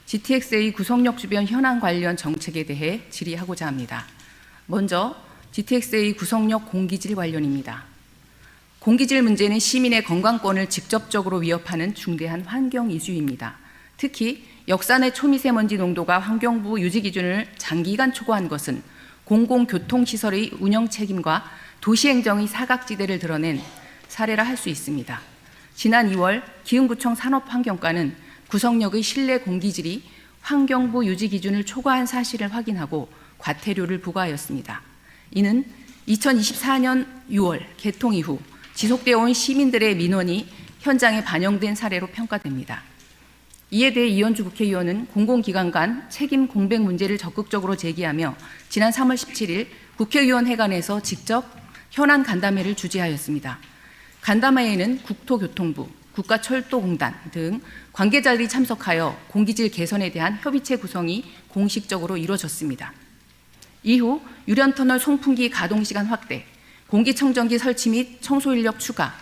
GTX-A 구성역 주변 현안 관련 정책에 대해 질의하고자 합니다. 먼저 GTX-A 구성역 공기질 관련입니다. 공기질 문제는 시민의 건강권을 직접적으로 위협하는 중대한 환경 이슈입니다. 특히 역산의 초미세먼지 농도가 환경부 유지 기준을 장기간 초과한 것은 공공교통시설의 운영 책임과 도시행정의 사각지대를 드러낸 사례라 할 수 있습니다. 지난 2월 기흥구청 산업환경과는 구성역의 실내 공기질이 환경부 유지 기준을 초과한 사실을 확인하고 과태료를 부과하였습니다. 이는 2024년 6월 개통 이후 지속되어 온 시민들의 민원이 현장에 반영된 사례로 평가됩니다. 이에 대해 이현주 국회의원은 공공기관 간 책임 공백 문제를 적극적으로 제기하며 지난 3월 17일 국회의원회관에서 직접 현안 간담회를 주재하였습니다. 간담회에는 국토교통부, 국가철도공단 등 관계자들이 참석하여 공기질 개선에 대한 협의체 구성이 공식적으로 이루어졌습니다. 이후 유련터널 송풍기 가동시간 확대, 공기청정기 설치 및 청소인력 추가,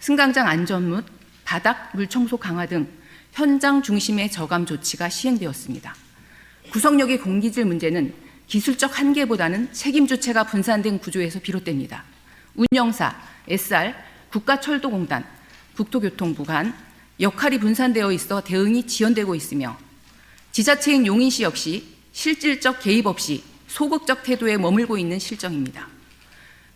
승강장 안전 및 바닥 물청소 강화 등 현장 중심의 저감 조치가 시행되었습니다. 구성역의 공기질 문제는 기술적 한계보다는 책임 주체가 분산된 구조에서 비롯됩니다. 운영사, SR, 국가철도공단, 국토교통부 간 역할이 분산되어 있어 대응이 지연되고 있으며 지자체인 용인시 역시 실질적 개입 없이 소극적 태도에 머물고 있는 실정입니다.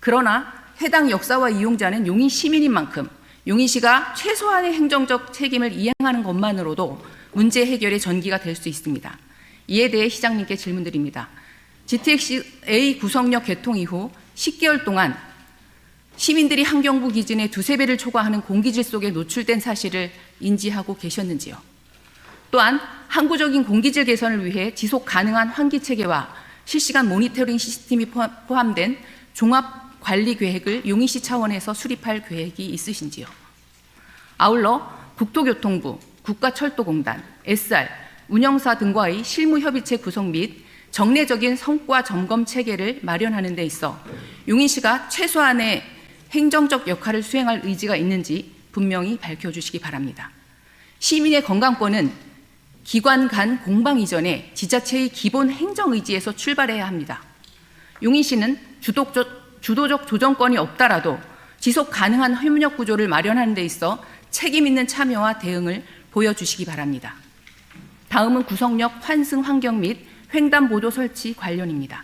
그러나 해당 역사와 이용자는 용인 시민인 만큼 용인시가 최소한의 행정적 책임을 이행하는 것만으로도 문제 해결의 전기가 될 수 있습니다. 이에 대해 시장님께 질문드립니다. GTX-A 구성역 개통 이후 10개월 동안 시민들이 환경부 기준의 2~3배를 초과하는 공기질 속에 노출된 사실을 인지하고 계셨는지요? 또한 항구적인 공기질 개선을 위해 지속 가능한 환기체계와 실시간 모니터링 시스템이 포함된 종합관리계획을 용인시 차원에서 수립할 계획이 있으신지요? 아울러 국토교통부, 국가철도공단, SR, 운영사 등과의 실무협의체 구성 및 정례적인 성과 점검 체계를 마련하는 데 있어 용인시가 최소한의 행정적 역할을 수행할 의지가 있는지 분명히 밝혀주시기 바랍니다. 시민의 건강권은 기관 간 공방 이전에 지자체의 기본 행정 의지에서 출발해야 합니다. 용인시는 주도적 조정권이 없다라도 지속 가능한 협력 구조를 마련하는 데 있어 책임 있는 참여와 대응을 보여주시기 바랍니다. 다음은 구성역 환승 환경 및 횡단보도 설치 관련입니다.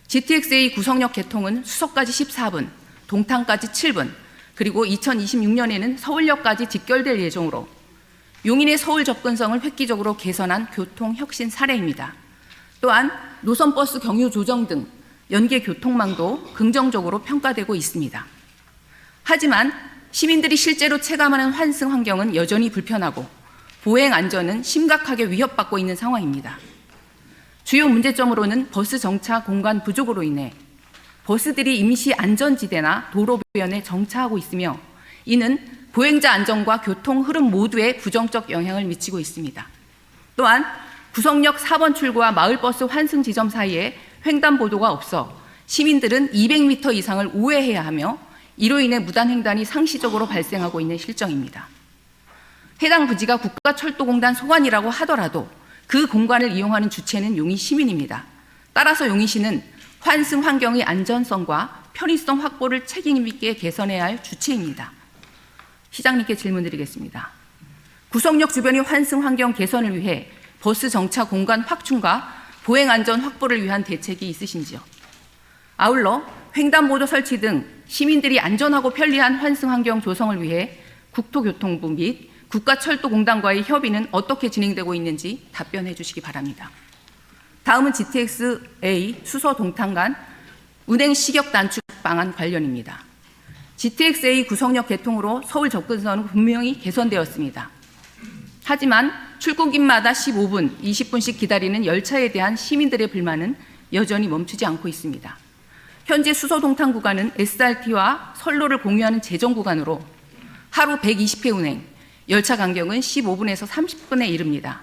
GTX-A 구성역 개통은 수서까지 14분, 동탄까지 7분, 그리고 2026년에는 서울역까지 직결될 예정으로 용인의 서울 접근성을 획기적으로 개선한 교통혁신 사례입니다. 또한 노선버스 경유 조정 등 연계 교통망도 긍정적으로 평가되고 있습니다. 하지만 시민들이 실제로 체감하는 환승 환경은 여전히 불편하고 보행 안전은 심각하게 위협받고 있는 상황입니다. 주요 문제점으로는 버스 정차 공간 부족으로 인해 버스들이 임시 안전지대나 도로변에 정차하고 있으며 이는 보행자 안전과 교통 흐름 모두에 부정적 영향을 미치고 있습니다. 또한 구성역 4번 출구와 마을버스 환승 지점 사이에 횡단보도가 없어 시민들은 200m 이상을 우회해야 하며 이로 인해 무단횡단이 상시적으로 발생하고 있는 실정입니다. 해당 부지가 국가철도공단 소관이라고 하더라도 그 공간을 이용하는 주체는 용인 시민입니다. 따라서 용인시는 환승 환경의 안전성과 편의성 확보를 책임 있게 개선해야 할 주체입니다. 시장님께 질문드리겠습니다. 구성역 주변의 환승 환경 개선을 위해 버스 정차 공간 확충과 보행 안전 확보를 위한 대책이 있으신지요? 아울러 횡단보도 설치 등 시민들이 안전하고 편리한 환승 환경 조성을 위해 국토교통부 및 국가철도공단과의 협의는 어떻게 진행되고 있는지 답변해 주시기 바랍니다. 다음은 GTX-A 수서 동탄 간 운행 시격 단축 방안 관련입니다. GTX-A 구성역 개통으로 서울 접근성은 분명히 개선되었습니다. 하지만 출국인마다 15분, 20분씩 기다리는 열차에 대한 시민들의 불만은 여전히 멈추지 않고 있습니다. 현재 수서 동탄 구간은 SRT와 선로를 공유하는 재정 구간으로 하루 120회 운행, 열차 간격은 15분에서 30분에 이릅니다.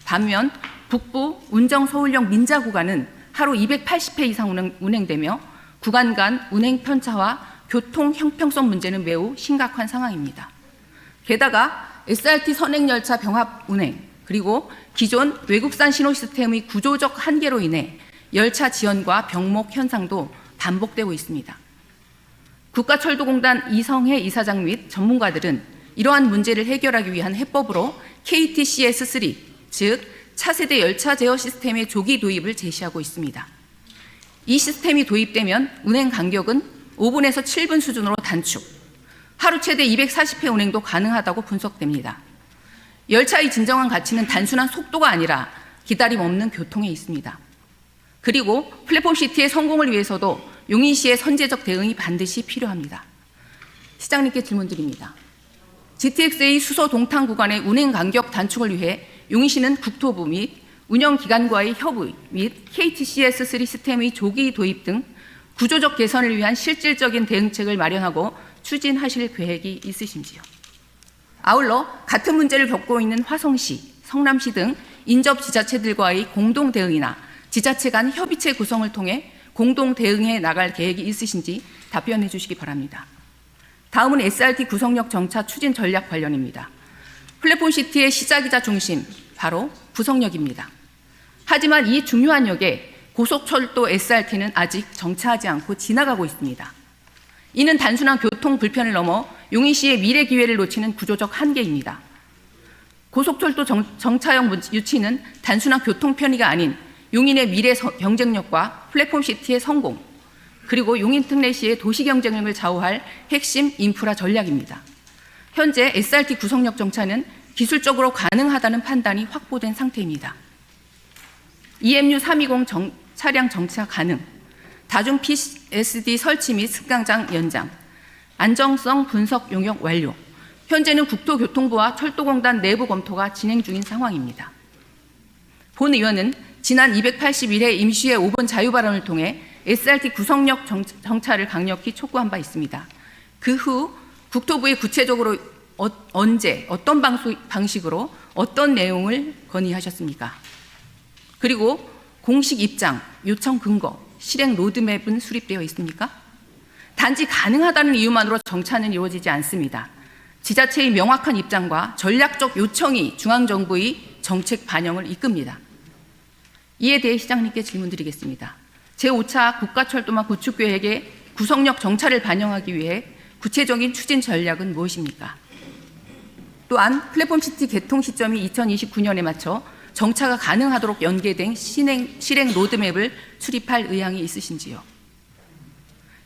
반면 북부 운정 서울역 민자 구간은 하루 280회 이상 운행되며 구간 간 운행 편차와 교통 형평성 문제는 매우 심각한 상황입니다. 게다가 SRT 선행열차 병합 운행, 그리고 기존 외국산 신호 시스템의 구조적 한계로 인해 열차 지연과 병목 현상도 반복되고 있습니다. 국가철도공단 이성해 이사장 및 전문가들은 이러한 문제를 해결하기 위한 해법으로 KTCS3, 즉 차세대 열차 제어 시스템의 조기 도입을 제시하고 있습니다. 이 시스템이 도입되면 운행 간격은 5분에서 7분 수준으로 단축, 하루 최대 240회 운행도 가능하다고 분석됩니다. 열차의 진정한 가치는 단순한 속도가 아니라 기다림 없는 교통에 있습니다. 그리고 플랫폼시티의 성공을 위해서도 용인시의 선제적 대응이 반드시 필요합니다. 시장님께 질문드립니다. GTX-A 수소 동탄 구간의 운행 간격 단축을 위해 용인시는 국토부 및 운영기관과의 협의 및 KTCS3 시스템의 조기 도입 등 구조적 개선을 위한 실질적인 대응책을 마련하고 추진하실 계획이 있으신지요? 아울러 같은 문제를 겪고 있는 화성시, 성남시 등 인접 지자체들과의 공동 대응이나 지자체 간 협의체 구성을 통해 공동 대응해 나갈 계획이 있으신지 답변해 주시기 바랍니다. 다음은 SRT 구성역 정차 추진 전략 관련입니다. 플랫폼시티의 시작이자 중심, 바로 구성역입니다. 하지만 이 중요한 역에 고속철도 SRT는 아직 정차하지 않고 지나가고 있습니다. 이는 단순한 교통 불편을 넘어 용인시의 미래 기회를 놓치는 구조적 한계입니다. 고속철도 정차역 유치는 단순한 교통 편의가 아닌 용인의 미래 경쟁력과 플랫폼시티의 성공, 그리고 용인 특례시의 도시 경쟁력을 좌우할 핵심 인프라 전략입니다. 현재 SRT 구성역 정차는 기술적으로 가능하다는 판단이 확보된 상태입니다. EMU 320 차량 정차 가능, 다중 PSD 설치 및 승강장 연장, 안정성 분석 용역 완료. 현재는 국토교통부와 철도공단 내부 검토가 진행 중인 상황입니다. 본 의원은 지난 281회 임시회 5분 자유발언을 통해 SRT 구성역 정차를 강력히 촉구한 바 있습니다. 그 후 국토부에 구체적으로 언제, 어떤 방식으로 어떤 내용을 건의하셨습니까? 그리고 공식 입장, 요청 근거, 실행 로드맵은 수립되어 있습니까? 단지 가능하다는 이유만으로 정차는 이루어지지 않습니다. 지자체의 명확한 입장과 전략적 요청이 중앙정부의 정책 반영을 이끕니다. 이에 대해 시장님께 질문드리겠습니다. 제5차 국가철도망 구축계획의 구성역 정차를 반영하기 위해 구체적인 추진 전략은 무엇입니까? 또한 플랫폼시티 개통 시점이 2029년에 맞춰 정차가 가능하도록 연계된 실행 로드맵을 수립할 의향이 있으신지요?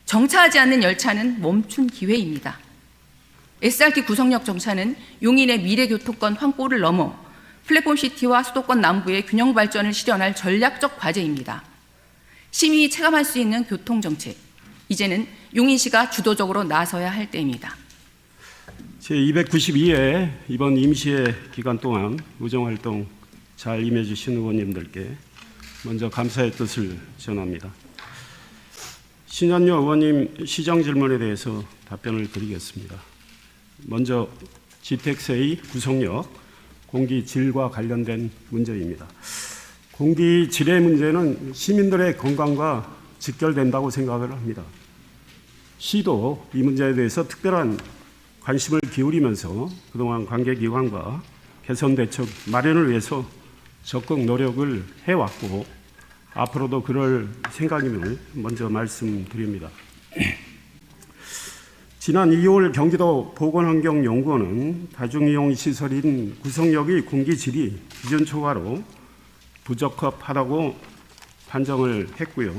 정차하지 않는 열차는 멈춘 기회입니다. SRT 구성역 정차는 용인의 미래교통권 확보를 넘어 플랫폼시티와 수도권 남부의 균형 발전을 실현할 전략적 과제입니다. 시민이 체감할 수 있는 교통정책, 이제는 용인시가 주도적으로 나서야 할 때입니다. 제292회 이번 임시회 기간 동안 의정활동 잘 임해주신 의원님들께 먼저 감사의 뜻을 전합니다. 신현여 의원님 시정 질문에 대해서 답변을 드리겠습니다. 먼저 GTX-A 구성역 공기질과 관련된 문제입니다. 공기질의 문제는 시민들의 건강과 직결된다고 생각을 합니다. 시도 이 문제에 대해서 특별한 관심을 기울이면서 그동안 관계기관과 개선 대책 마련을 위해서 적극 노력을 해왔고 앞으로도 그럴 생각임을 먼저 말씀드립니다. 지난 2월 경기도 보건환경연구원은 다중이용 시설인 구성역의 공기질이 기준 초과로 부적합하다고 판정을 했고요.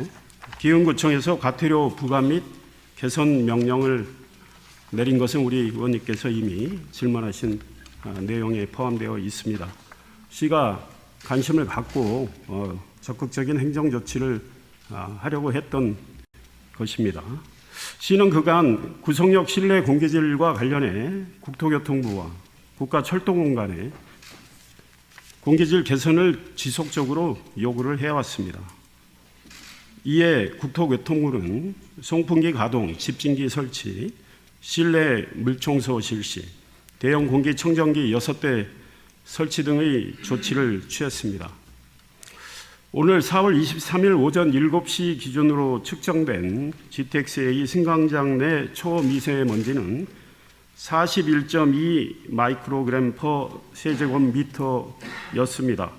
기흥구청에서 과태료 부과 및 개선 명령을 내린 것은 우리 의원님께서 이미 질문하신 내용에 포함되어 있습니다. 시가 관심을 갖고 적극적인 행정 조치를 하려고 했던 것입니다. 시는 그간 구성역 실내 공기질과 관련해 국토교통부와 국가철도공 간에 공기질 개선을 지속적으로 요구를 해왔습니다. 이에 국토교통부는 송풍기 가동, 집진기 설치, 실내 물청소 실시, 대형 공기청정기 6대 설치 등의 조치를 취했습니다. 오늘 4월 23일 오전 7시 기준으로 측정된 GTX-A 승강장 내 초미세먼지는 41.2 마이크로그램 퍼 세제곱미터였습니다.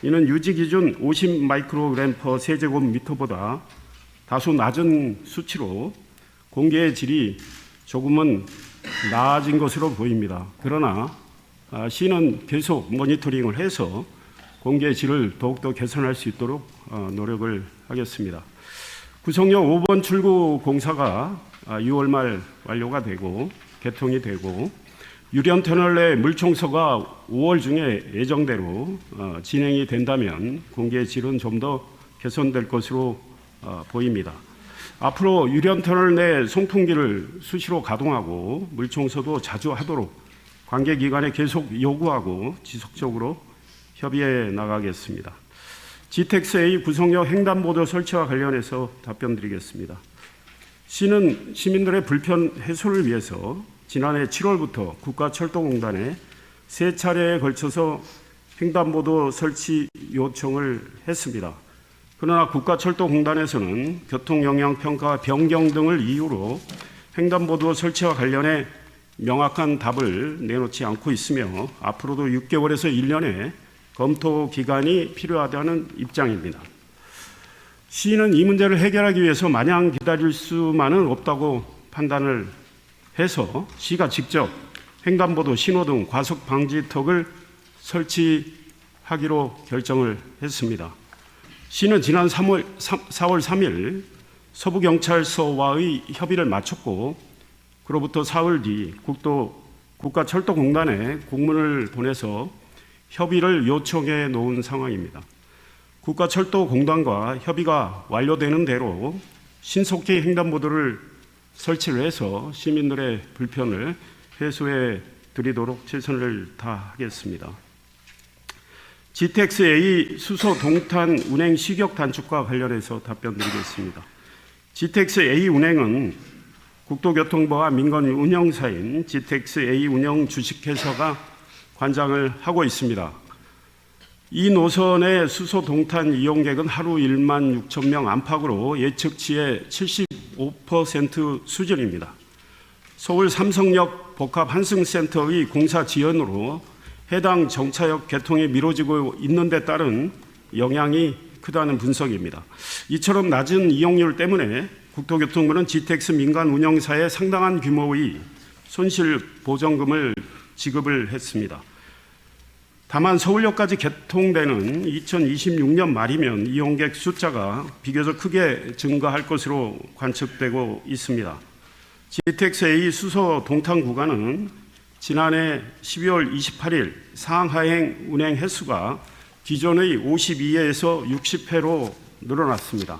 이는 유지 기준 50 마이크로그램 퍼 세제곱미터보다 다소 낮은 수치로 공기의 질이 조금은 나아진 것으로 보입니다. 그러나 시는 계속 모니터링을 해서 공기의 질을 더욱더 개선할 수 있도록 노력을 하겠습니다. 구성역 5번 출구 공사가 6월 말 완료가 되고 개통이 되고 유련 터널 내 물청소가 5월 중에 예정대로 진행이 된다면 공기의 질은 좀 더 개선될 것으로 보입니다. 앞으로 유련 터널 내 송풍기를 수시로 가동하고 물청소도 자주 하도록 관계기관에 계속 요구하고 지속적으로 협의해 나가겠습니다. GTX-A 구성역 횡단보도 설치와 관련해서 답변드리겠습니다. 시는 시민들의 불편 해소를 위해서 지난해 7월부터 국가철도공단에 3차례에 걸쳐서 횡단보도 설치 요청을 했습니다. 그러나 국가철도공단에서는 교통영향평가 변경 등을 이유로 횡단보도 설치와 관련해 명확한 답을 내놓지 않고 있으며 앞으로도 6개월에서 1년의 검토 기간이 필요하다는 입장입니다. 시는 이 문제를 해결하기 위해서 마냥 기다릴 수만은 없다고 판단을 해서 시가 직접 횡단보도 신호등 과속 방지턱을 설치하기로 결정을 했습니다. 시는 지난 4월 3일 서부경찰서와의 협의를 마쳤고 그로부터 사흘 뒤 국가철도공단에 공문을 보내서 협의를 요청해 놓은 상황입니다. 국가철도공단과 협의가 완료되는 대로 신속히 횡단보도를 설치를 해서 시민들의 불편을 해소해 드리도록 최선을 다하겠습니다. GTX-A 수소 동탄 운행 시격 단축과 관련해서 답변드리겠습니다. GTX-A 운행은 국토교통부와 민간 운영사인 GTX-A 운영 주식회사가 관장을 하고 있습니다. 이 노선의 수소 동탄 이용객은 하루 1만 6천 명 안팎으로 예측치의 75% 수준입니다. 서울 삼성역 복합 환승센터의 공사 지연으로 해당 정차역 개통이 미뤄지고 있는 데 따른 영향이 크다는 분석입니다. 이처럼 낮은 이용률 때문에 국토교통부는 GTX 민간 운영사에 상당한 규모의 손실 보전금을 지급을 했습니다. 다만 서울역까지 개통되는 2026년 말이면 이용객 숫자가 비교적 크게 증가할 것으로 관측되고 있습니다. GTX-A 수소 동탄 구간은 지난해 12월 28일 상하행 운행 횟수가 기존의 52회에서 60회로 늘어났습니다.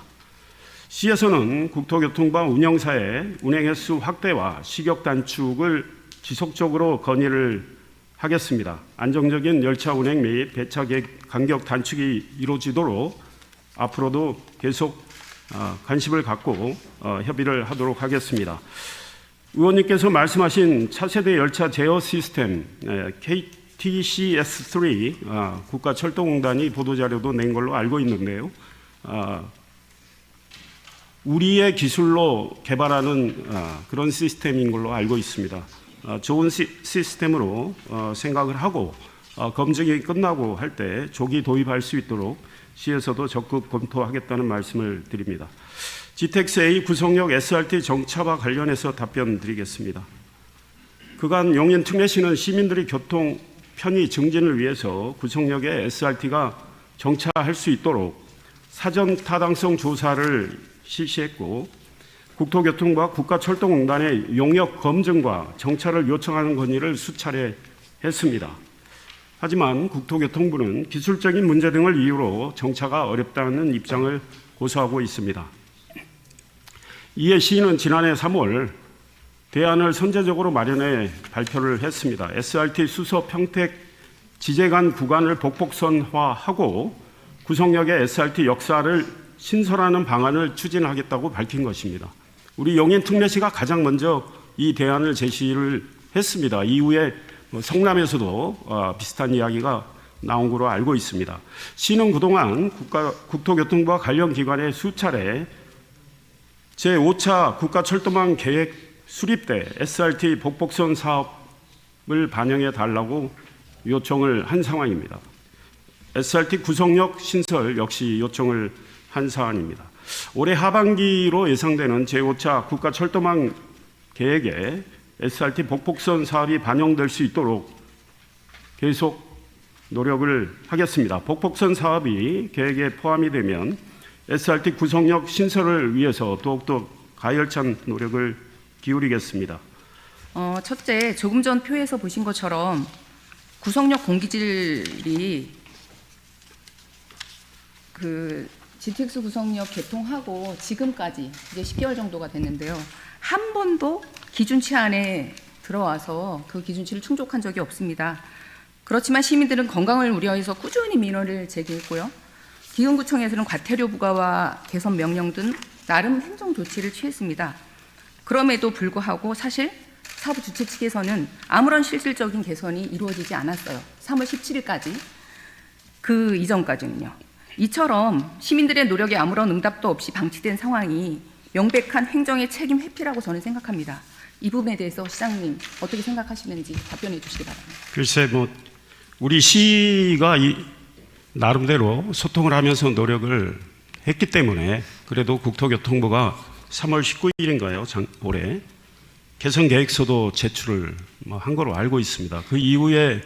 시에서는 국토교통부와 운영사의 운행 횟수 확대와 시격 단축을 지속적으로 건의를 하겠습니다. 안정적인 열차 운행 및 배차 간격 단축이 이루어지도록 앞으로도 계속 관심을 갖고 협의를 하도록 하겠습니다. 의원님께서 말씀하신 차세대 열차 제어 시스템 KTCS3 국가철도공단이 보도자료도 낸 걸로 알고 있는데요. 우리의 기술로 개발하는 그런 시스템인 걸로 알고 있습니다. 좋은 시스템으로 생각을 하고 검증이 끝나고 할 때 조기 도입할 수 있도록 시에서도 적극 검토하겠다는 말씀을 드립니다. GTX-A 구성역 SRT 정차와 관련해서 답변 드리겠습니다. 그간 용인 특례시는 시민들의 교통 편의 증진을 위해서 구성역에 SRT가 정차할 수 있도록 사전 타당성 조사를 실시했고 국토교통부와 국가철도공단의 용역 검증과 정차를 요청하는 건의를 수차례 했습니다. 하지만 국토교통부는 기술적인 문제 등을 이유로 정차가 어렵다는 입장을 고수하고 있습니다. 이에 시는 지난해 3월 대안을 선제적으로 마련해 발표를 했습니다. SRT 수소 평택 지제간 구간을 복복선화하고 구성역의 SRT 역사를 신설하는 방안을 추진하겠다고 밝힌 것입니다. 우리 용인 특례시가 가장 먼저 이 대안을 제시를 했습니다. 이후에 성남에서도 비슷한 이야기가 나온 걸로 알고 있습니다. 시는 그동안 국토교통부와 관련 기관에 수차례 제5차 국가철도망 계획 수립대 SRT 복복선 사업을 반영해 달라고 요청을 한 상황입니다. SRT 구성역 신설 역시 요청을 한 사안입니다. 올해 하반기로 예상되는 제5차 국가철도망 계획에 SRT 복복선 사업이 반영될 수 있도록 계속 노력을 하겠습니다. 복복선 사업이 계획에 포함이 되면 SRT 구성역 신설을 위해서 더욱더 가열찬 노력을 기울이겠습니다. 첫째, 조금 전 표에서 보신 것처럼 구성역 공기질이 그 GTX 구성역 개통하고 지금까지 이제 10개월 정도가 됐는데요. 한 번도 기준치 안에 들어와서 그 기준치를 충족한 적이 없습니다. 그렇지만 시민들은 건강을 우려해서 꾸준히 민원을 제기했고요. 기흥구청에서는 과태료 부과와 개선 명령 등 나름 행정 조치를 취했습니다. 그럼에도 불구하고 사실 사업 주체 측에서는 아무런 실질적인 개선이 이루어지지 않았어요. 3월 17일까지. 그 이전까지는요. 이처럼 시민들의 노력에 아무런 응답도 없이 방치된 상황이 명백한 행정의 책임 회피라고 저는 생각합니다. 이 부분에 대해서 시장님 어떻게 생각하시는지 답변해 주시기 바랍니다. 글쎄 우리 시가 나름대로 소통을 하면서 노력을 했기 때문에 그래도 국토교통부가 3월 19일인가요? 올해 개선 계획서도 제출을 한 거로 알고 있습니다. 그 이후에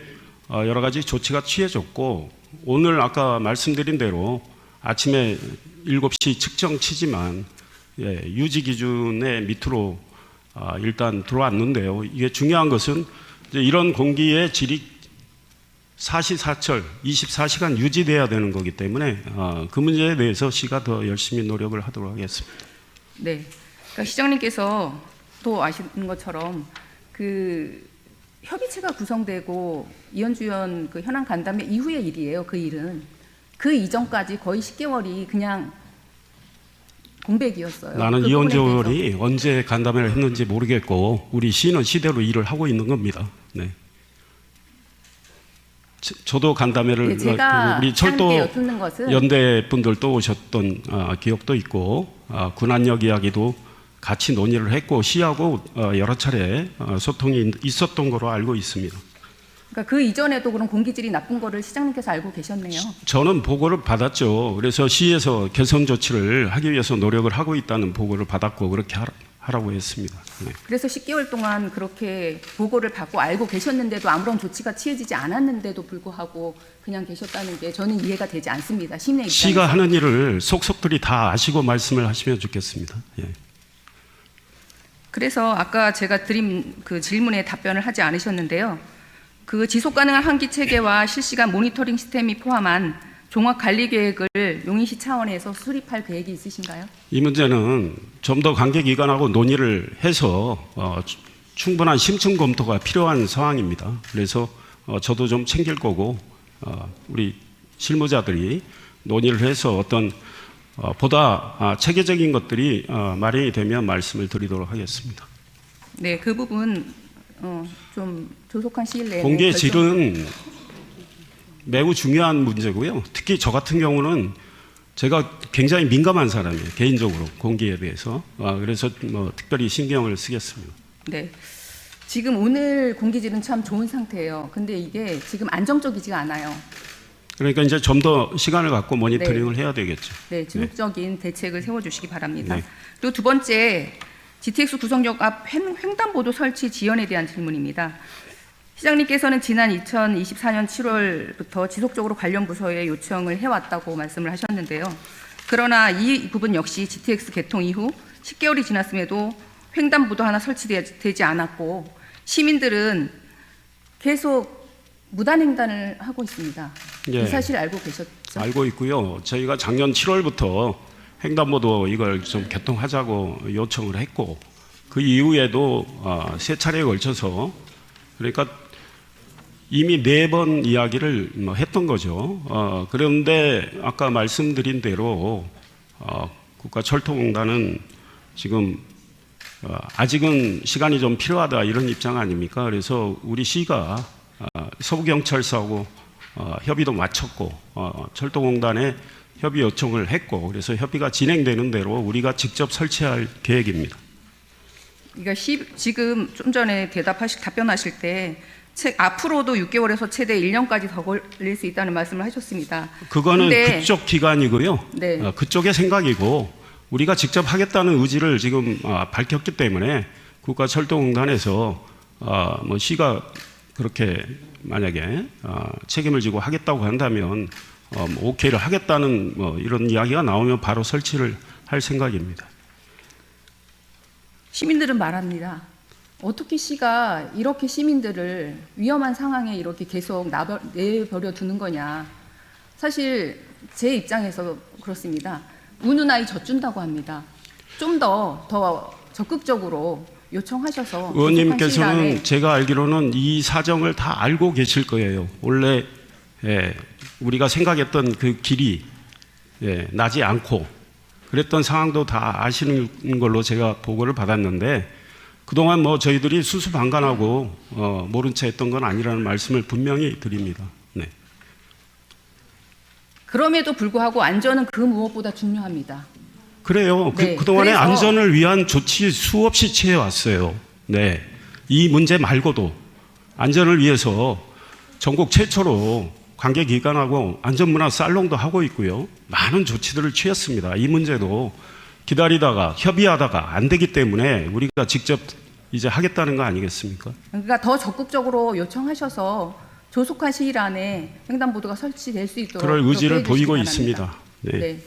여러 가지 조치가 취해졌고 오늘 아까 말씀드린 대로 아침에 7시 측정 치지만 유지 기준의 밑으로 일단 들어왔는데요. 이게 중요한 것은 이제 이런 공기의 질이 사시사철 24시간 유지돼야 되는 거기 때문에 그 문제에 대해서 시가 더 열심히 노력을 하도록 하겠습니다. 네, 그러니까 시장님께서 또 아시는 것처럼 그 협의체가 구성되고 이현주연 그 현안 간담회 이후의 일이에요. 그 일은 그 이전까지 거의 10개월이 그냥 공백이었어요. 나는 그 이현주연이 언제 간담회를 했는지 모르겠고 우리 시는 시대로 일을 하고 있는 겁니다. 네. 저도 간담회를 네, 제가 우리 철도 여쭙는 것은 연대 분들도 오셨던 기억도 있고 군안역 이야기도 같이 논의를 했고 시하고 여러 차례 소통이 있었던 거로 알고 있습니다. 그러니까 그 이전에도 그런 공기질이 나쁜 거를 시장님께서 알고 계셨네요. 저는 보고를 받았죠. 그래서 시에서 개선 조치를 하기 위해서 노력을 하고 있다는 보고를 받았고 그렇게 하라고 했습니다. 네. 그래서 10개월 동안 그렇게 보고를 받고 알고 계셨는데도 아무런 조치가 취해지지 않았는데도 불구하고 그냥 계셨다는 게 저는 이해가 되지 않습니다. 시민의 입장에서. 시가 하는 일을 속속들이 다 아시고 말씀을 하시면 좋겠습니다. 예. 그래서 아까 제가 드린 그 질문에 답변을 하지 않으셨는데요. 그 지속 가능한 환기 체계와 실시간 모니터링 시스템이 포함한 종합 관리 계획을 용인시 차원에서 수립할 계획이 있으신가요? 이 문제는 좀 더 관계기관하고 논의를 해서 충분한 심층 검토가 필요한 상황입니다. 그래서 저도 좀 챙길 거고 우리 실무자들이 논의를 해서 어떤 보다 체계적인 것들이 마련이 되면 말씀을 드리도록 하겠습니다. 네, 그 부분 좀 조속한 시일 내에 공기의 질은 매우 중요한 문제고요. 특히 저 같은 경우는 제가 굉장히 민감한 사람이에요. 개인적으로 공기에 대해서. 그래서 특별히 신경을 쓰겠습니다. 네. 지금 오늘 공기질은 참 좋은 상태예요. 근데 이게 지금 안정적이지가 않아요. 그러니까 이제 좀 더 시간을 갖고 모니터링을 네. 해야 되겠죠. 네, 지속적인 대책을 세워주시기 바랍니다. 네. 그리고 두 번째, GTX 구성역 앞 횡단보도 설치 지연에 대한 질문입니다. 시장님께서는 지난 2024년 7월부터 지속적으로 관련 부서에 요청을 해왔다고 말씀을 하셨는데요. 그러나 이 부분 역시 GTX 개통 이후 10개월이 지났음에도 횡단보도 하나 설치되지 않았고 시민들은 계속 무단횡단을 하고 있습니다. 예. 이 사실 알고 계셨죠? 알고 있고요. 저희가 작년 7월부터 횡단보도 이걸 좀 개통하자고 요청을 했고 그 이후에도 세 차례에 걸쳐서 그러니까 이미 4번 이야기를 했던 거죠. 그런데 아까 말씀드린 대로 국가철도공단은 지금 아직은 시간이 좀 필요하다 이런 입장 아닙니까? 그래서 우리 시가 서부경찰서하고 협의도 마쳤고 철도공단에 협의 요청을 했고 그래서 협의가 진행되는 대로 우리가 직접 설치할 계획입니다. 그러니까 지금 좀 전에 답변하실 때 앞으로도 6개월에서 최대 1년까지 더 걸릴 수 있다는 말씀을 하셨습니다. 그거는 근데- 그쪽 기관이고요. 네. 그쪽의 생각이고 우리가 직접 하겠다는 의지를 지금 밝혔기 때문에 국가철도공단에서 뭐 시가 그렇게 만약에 책임을 지고 하겠다고 한다면 뭐 오케이를 하겠다는 뭐 이런 이야기가 나오면 바로 설치를 할 생각입니다. 시민들은 말합니다. 어떻게 시가 이렇게 시민들을 위험한 상황에 이렇게 계속 내버려 두는 거냐. 사실 제 입장에서 그렇습니다. 우는 아이 젖준다고 합니다. 좀 더 적극적으로 요청하셔서 의원님께서는 제가 알기로는 이 사정을 다 알고 계실 거예요. 원래 우리가 생각했던 그 길이 나지 않고 그랬던 상황도 다 아시는 걸로 제가 보고를 받았는데 그동안 뭐 저희들이 수수방관하고 모른 채 했던 건 아니라는 말씀을 분명히 드립니다. 네. 그럼에도 불구하고 안전은 그 무엇보다 중요합니다. 그래요. 네, 그동안에 그래서- 안전을 위한 조치 수없이 취해왔어요. 네. 이 문제 말고도 안전을 위해서 전국 최초로 관계기관하고 안전문화 살롱도 하고 있고요. 많은 조치들을 취했습니다. 이 문제도 기다리다가 협의하다가 안 되기 때문에 우리가 직접 이제 하겠다는 거 아니겠습니까? 그러니까 더 적극적으로 요청하셔서 조속한 시일 안에 횡단보도가 설치될 수 있도록 그럴 의지를 그렇게 해주시기 보이고 바랍니다. 있습니다. 네. 네.